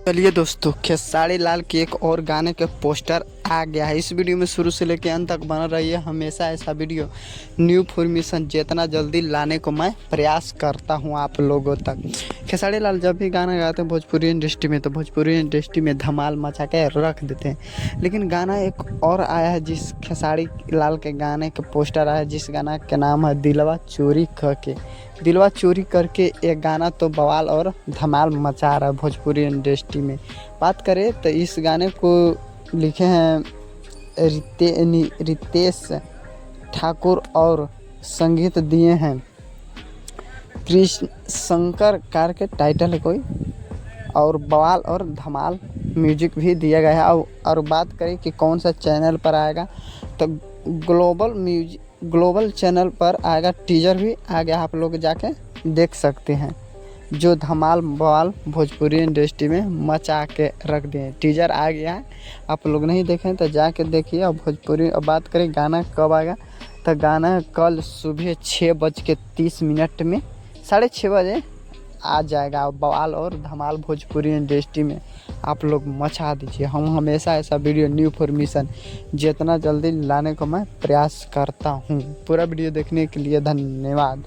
चलिए दोस्तों, खेसारी लाल के एक और गाने के पोस्टर आ गया है। इस वीडियो में शुरू से लेकर अंत तक बना रही है। हमेशा ऐसा वीडियो न्यू फॉर्मेशन जितना जल्दी लाने को मैं प्रयास करता हूं आप लोगों तक। खेसारी लाल जब भी गाना गाते हैं भोजपुरी इंडस्ट्री में, तो भोजपुरी इंडस्ट्री में धमाल मचा के रख देते हैं। लेकिन गाना एक और आया है, जिस खेसारी लाल के गाने के पोस्टर आया है, जिस गाना का नाम है दिलवा चोरी करके। दिलवा चोरी करके एक गाना तो बवाल और धमाल मचा रहा है भोजपुरी इंडस्ट्री में। बात करें तो इस गाने को लिखे हैं रितेश ठाकुर और संगीत दिए हैं कृष्ण शंकर कार के टाइटल है कोई, और बवाल और धमाल म्यूजिक भी दिया गया है। और बात करें कि कौन सा चैनल पर आएगा, तो ग्लोबल चैनल पर आएगा। टीजर भी आ गया, आप लोग जाके देख सकते हैं। जो धमाल बवाल भोजपुरी इंडस्ट्री में मचा के रख दिए, टीजर आ गया है। आप लोग नहीं देखें तो जाके देखिए। और भोजपुरी, और बात करें गाना कब आएगा, तो गाना कल सुबह 6:30 में 6:30 बजे आ जाएगा। बवाल और धमाल भोजपुरी इंडस्ट्री में आप लोग मचा दीजिए। हम हमेशा ऐसा वीडियो न्यू फॉर्मेशन जितना जल्दी लाने को मैं प्रयास करता हूँ। पूरा वीडियो देखने के लिए धन्यवाद।